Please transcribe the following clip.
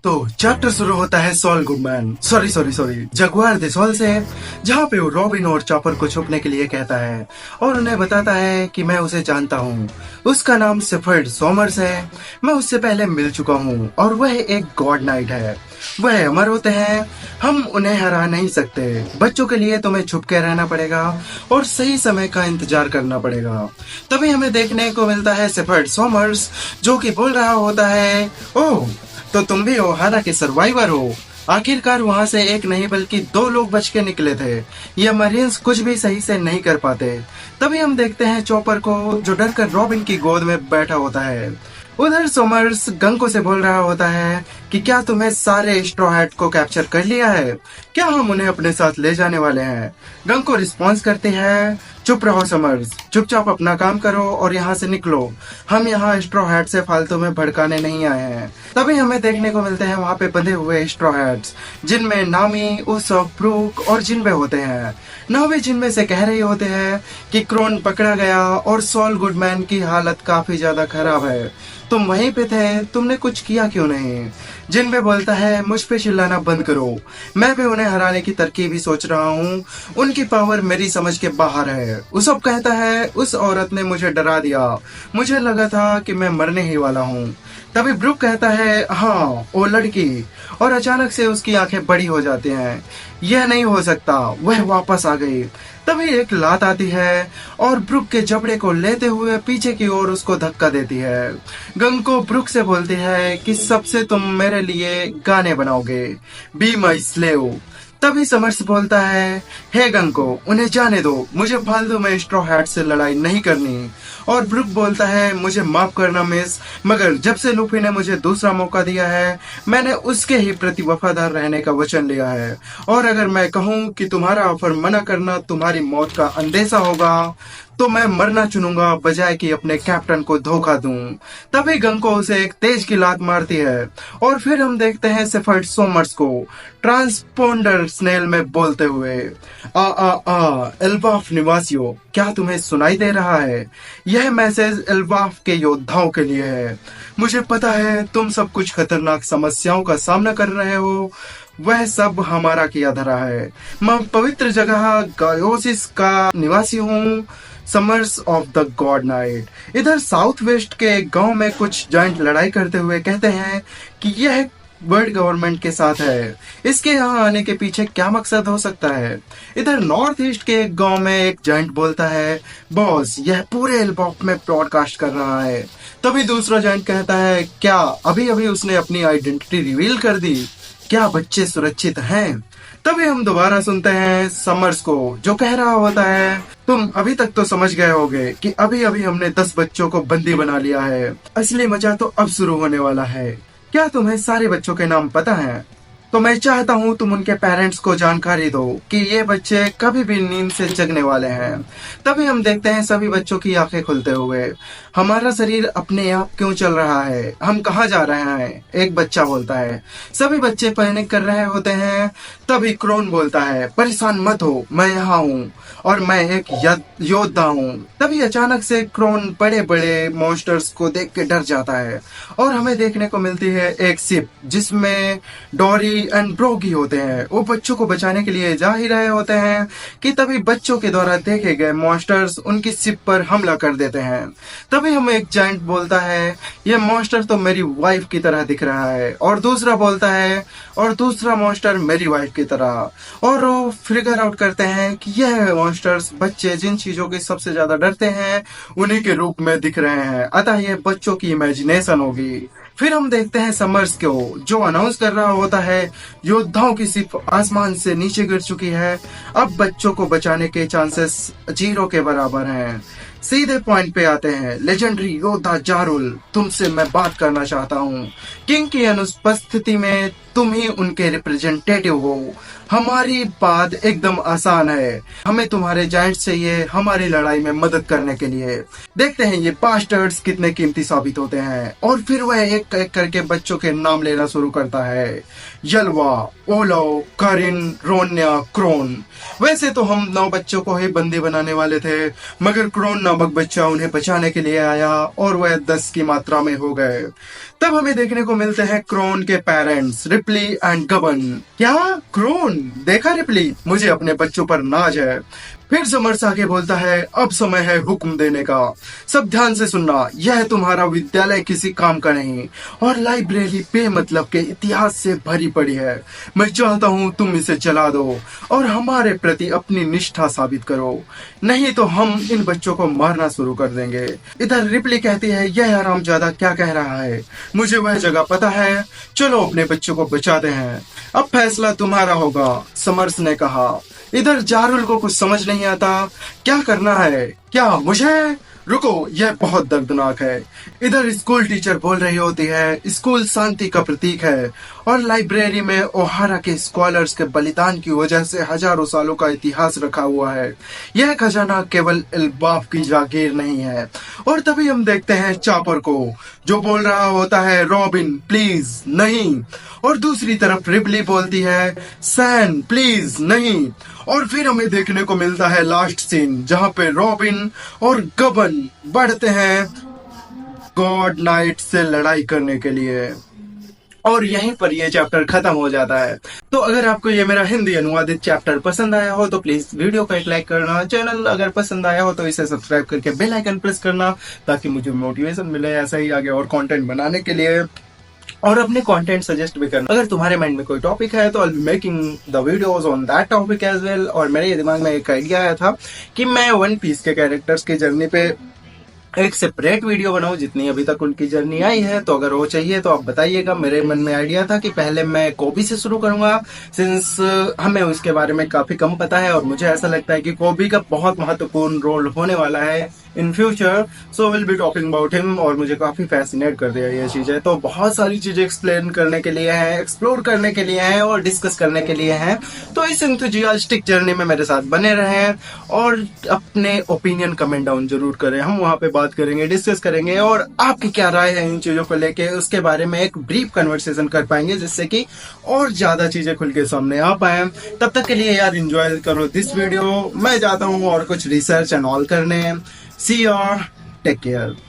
तो चैप्टर शुरू होता है सॉल गुडमैन सॉरी जगुआर दे सॉल से, जहाँ पे वो रॉबिन और चॉपर को छुपने के लिए कहता है और उन्हें बताता है कि मैं उसे जानता हूँ। उसका नाम शेफर्ड सॉमर्स है। मैं उससे पहले मिल चुका हूँ और वह एक गॉड नाइट है। वह अमर होते हैं, हम उन्हें हरा नहीं सकते। बच्चों के लिए तुम्हें छुप के रहना पड़ेगा और सही समय का इंतजार करना पड़ेगा। तभी हमें देखने को मिलता है शेफर्ड सॉमर्स, जो कि बोल रहा होता है, ओह तो तुम भी ओहारा के सर्वाइवर हो। आखिरकार वहां से एक नहीं बल्कि 2 लोग बच के निकले थे। ये मरीन्स कुछ भी सही से नहीं कर पाते। तभी हम देखते हैं चॉपर को, जो डर कर रॉबिन की गोद में बैठा होता है। उधर सोमर्स गंको से बोल रहा होता है कि क्या तुम्हें सारे स्ट्रॉ हैट को कैप्चर कर लिया है? क्या हम उन्हें अपने साथ ले जाने वाले हैं? गंको रिस्पॉन्स करती है, चुप रहो समर्स, चुपचाप अपना काम करो और यहाँ से निकलो। हम यहाँ स्ट्रॉ हैट से फालतू में भड़काने नहीं आए हैं। तभी हमें देखने को मिलते हैं वहाँ पे बंधे हुए स्ट्रॉ हैट्स, जिनमें नामी, उसफ, ब्रूक और जिनबे होते हैं। नामी जिनबे से कह रहे होते हैं कि क्रोन पकड़ा गया और सॉल गुडमैन की हालत काफी ज्यादा खराब है। तुम वहीं पे थे, तुमने कुछ किया क्यों नहीं? जिनबे बोलता है, मुझ पे चिल्लाना बंद करो, मैं भी उन्हें हराने की तरकीब ही सोच रहा हूँ। उनकी पावर मेरी समझ के बाहर है। उसब कहता है, उस औरत ने मुझे डरा दिया, मुझे लगा था कि मैं मरने ही वाला हूँ। तभी ब्रूक कहता है, हाँ वो लड़की, और अचानक से उसकी आंखें बड़ी हो जाती हैं। यह नहीं हो सकता, वह वापस आ गई। तभी एक लात आती है और ब्रुक के जबड़े को लेते हुए पीछे की ओर उसको धक्का देती है। गंको ब्रुक से बोलती है कि सबसे तुम मेरे लिए गाने बनाओगे, बी माई स्लेव। तभी समर्स बोलता है, हे गंको उन्हें जाने दो, मुझे फालतू में स्ट्रॉ हैट से लड़ाई नहीं करनी। और ब्रुक बोलता है, मुझे माफ करना मिस, मगर जब से लूफी ने मुझे दूसरा मौका दिया है, मैंने उसके ही प्रति वफादार रहने का वचन लिया है। और अगर मैं कहूँ कि तुम्हारा ऑफर मना करना तुम्हारी मौत का अंदेशा होगा, तो मैं मरना चुनूंगा बजाय कि अपने कैप्टन को धोखा दूं। तभी गंको उसे एक तेज की लात मारती है और फिर हम देखते हैं शेफर्ड सोमर्स को ट्रांसपोंडर स्नेल में बोलते हुए, आ एल्बाफ निवासियों, क्या तुम्हें सुनाई दे रहा है? यह मैसेज एल्बाफ के योद्धाओं के लिए है। मुझे पता है तुम सब कुछ खतरनाक समस्याओं का सामना कर रहे हो, वह सब हमारा किया धरा है। मैं पवित्र जगह गायोसिस का निवासी हूँ, summers of the God night. इधर साउथ वेस्ट के एक गांव में कुछ जॉइंट लड़ाई करते हुए कहते हैं कि यह वर्ल्ड गवर्नमेंट के साथ है। इसके यहाँ आने के पीछे क्या मकसद हो सकता है? इधर नॉर्थ ईस्ट के एक गांव में एक जॉइंट बोलता है, बॉस यह पूरे एल्बॉफ में ब्रॉडकास्ट कर रहा है। तभी दूसरा जॉइंट कहता है, क्या अभी अभी उसने अपनी आइडेंटिटी रिवील कर दी? क्या बच्चे सुरक्षित हैं? तभी हम दोबारा सुनते हैं समर्स को, जो कह रहा होता है, तुम अभी तक तो समझ गए होगे कि अभी अभी हमने 10 बच्चों को बंदी बना लिया है। असली मजा तो अब शुरू होने वाला है। क्या तुम्हें सारे बच्चों के नाम पता है? तो मैं चाहता हूँ तुम उनके पेरेंट्स को जानकारी दो कि ये बच्चे कभी भी नींद से जगने वाले हैं। तभी हम देखते हैं सभी बच्चों की आंखें खुलते हुए। हमारा शरीर अपने आप क्यों चल रहा है? हम कहाँ जा रहे हैं? एक बच्चा बोलता है। सभी बच्चे पैनिक कर रहे होते हैं। तभी क्रोन बोलता है, परेशान मत हो, मैं यहाँ हूँ और मैं एक योद्धा हूँ। तभी अचानक से क्रोन बड़े बड़े मॉन्स्टर्स को देख के डर जाता है और हमें देखने को मिलती है एक शिप, जिसमें डोरी एंड ब्रोगी होते हैं। वो बच्चों को बचाने के लिए जा ही रहे होते हैं कि तभी बच्चों के द्वारा देखे गए मॉन्स्टर्स उनकी शिप पर हमला कर देते हैं। तभी हमें एक जायंट बोलता है, ये मॉन्स्टर तो मेरी वाइफ की तरह दिख रहा है। और दूसरा बोलता है, और दूसरा मॉन्स्टर मेरी वाइफ की तरह। और वो फिगर आउट करते हैं कि यह मॉन्स्टर्स बच्चे जिन चीजों के सबसे ज्यादा डरते हैं उन्हीं के रूप में दिख रहे हैं, अतः ये बच्चों की इमेजिनेशन होगी। फिर हम देखते हैं समर्स को, जो अनाउंस कर रहा होता है, योद्धाओं की शिप आसमान से नीचे गिर चुकी है, अब बच्चों को बचाने के चांसेस 0 के बराबर हैं। सीधे पॉइंट पे आते हैं। लेजेंडरी योद्धा जारुल, तुमसे मैं बात करना चाहता हूँ। किंग की अनुपस्थिति में तुम ही उनके रिप्रेजेंटेटिव हो। हमारी बात एकदम आसान है, हमें तुम्हारे जायंट्स चाहिए हमारी लड़ाई में मदद करने के लिए। देखते हैं ये बास्टर्ड्स कितने कीमती साबित होते हैं। और फिर वह एक एक करके बच्चों के नाम लेना शुरू करता है। यलवा, ओलो, करिन, रोन्या, क्रोन। वैसे तो हम 9 बच्चों को ही बंदी बनाने वाले थे, मगर क्रोन नामक बच्चा उन्हें बचाने के लिए आया और वह 10 की मात्रा में हो गए। तब हमें देखने को मिलते हैं क्रोन के पेरेंट्स रिप्ली एंड गबन। क्या क्रोन? देखा रिप्ली, मुझे अपने बच्चों पर नाज है। फिर समर्स आगे बोलता है, अब समय है हुक्म देने का। सब ध्यान से सुनना, यह तुम्हारा विद्यालय किसी काम का नहीं और लाइब्रेरी बेमतलब के इतिहास से भरी पड़ी है। मैं चाहता हूँ तुम इसे जला दो और हमारे प्रति अपनी निष्ठा साबित करो, नहीं तो हम इन बच्चों को मारना शुरू कर देंगे। इधर रिप्ली कहती है, यह हरामजादा क्या कह रहा है, मुझे वह जगह पता है, चलो अपने बच्चों को बचाते हैं, अब फैसला तुम्हारा होगा, समर्स ने कहा। इधर जारुल को कुछ समझ नहीं आता, क्या करना है, क्या मुझे? रुको, यह बहुत दर्दनाक है। इधर स्कूल टीचर बोल रही होती है, स्कूल शांति का प्रतीक है और लाइब्रेरी में ओहारा के स्कॉलर्स के बलिदान की वजह से हजारों सालों का इतिहास रखा हुआ है। यह खजाना केवल इल्बाफ की जागीर नहीं है। और तभी हम देखते हैं चापर को, जो बोल रहा होता है, रॉबिन प्लीज नहीं। और दूसरी तरफ रिप्ली बोलती है, सैन प्लीज नहीं। और फिर हमें देखने को मिलता है लास्ट सीन, जहां पे रॉबिन और गबन बढ़ते हैं गॉड नाइट से लड़ाई करने के लिए। और यहीं पर ये चैप्टर खत्म हो जाता है। तो अगर आपको ये मेरा हिंदी अनुवादित चैप्टर पसंद आया हो तो प्लीज वीडियो को एक लाइक करना, चैनल अगर पसंद आया हो तो इसे सब्सक्राइब करके बेल आइकन प्रेस करना, ताकि मुझे मोटिवेशन मिले ऐसा ही आगे और कंटेंट बनाने के लिए। और अपने कंटेंट सजेस्ट भी करना। अगर तुम्हारे माइंड में कोई टॉपिक है तो I will making the videos on that topic as well. और मेरे दिमाग में एक आइडिया आया था कि मैं वन पीस के कैरेक्टर्स की जर्नी पे एक सेपरेट वीडियो बनाऊं, जितनी अभी तक उनकी जर्नी आई है। तो अगर वो चाहिए तो आप बताइएगा। मेरे मन में आइडिया था कि पहले मैं कोबी से शुरू करूंगा, सिंस हमें उसके बारे में काफी कम पता है और मुझे ऐसा लगता है कि कोबी का बहुत महत्वपूर्ण रोल होने वाला है in future. So will be talking about him और मुझे काफी फैसिनेट कर दिया ये चीजें। तो बहुत सारी चीजें एक्सप्लेन करने के लिए है, एक्सप्लोर करने के लिए है और डिस्कस करने के लिए है। तो इस एंथुसियास्टिक जर्नी में मेरे साथ बने रहें और अपने ओपिनियन कमेंट डाउन जरूर करें। हम वहां पे बात करेंगे, डिस्कस करेंगे और आपकी क्या राय है इन चीजों को लेके, उसके बारे में एक ब्रीफ कन्वर्सेशन कर पाएंगे, जिससे कि और ज्यादा चीजें खुल के सामने आ पाए। तब तक के लिए यार एंजॉय करो दिस वीडियो। मैं जाता हूँ और कुछ रिसर्च एंड ऑल करने। See you. Take care.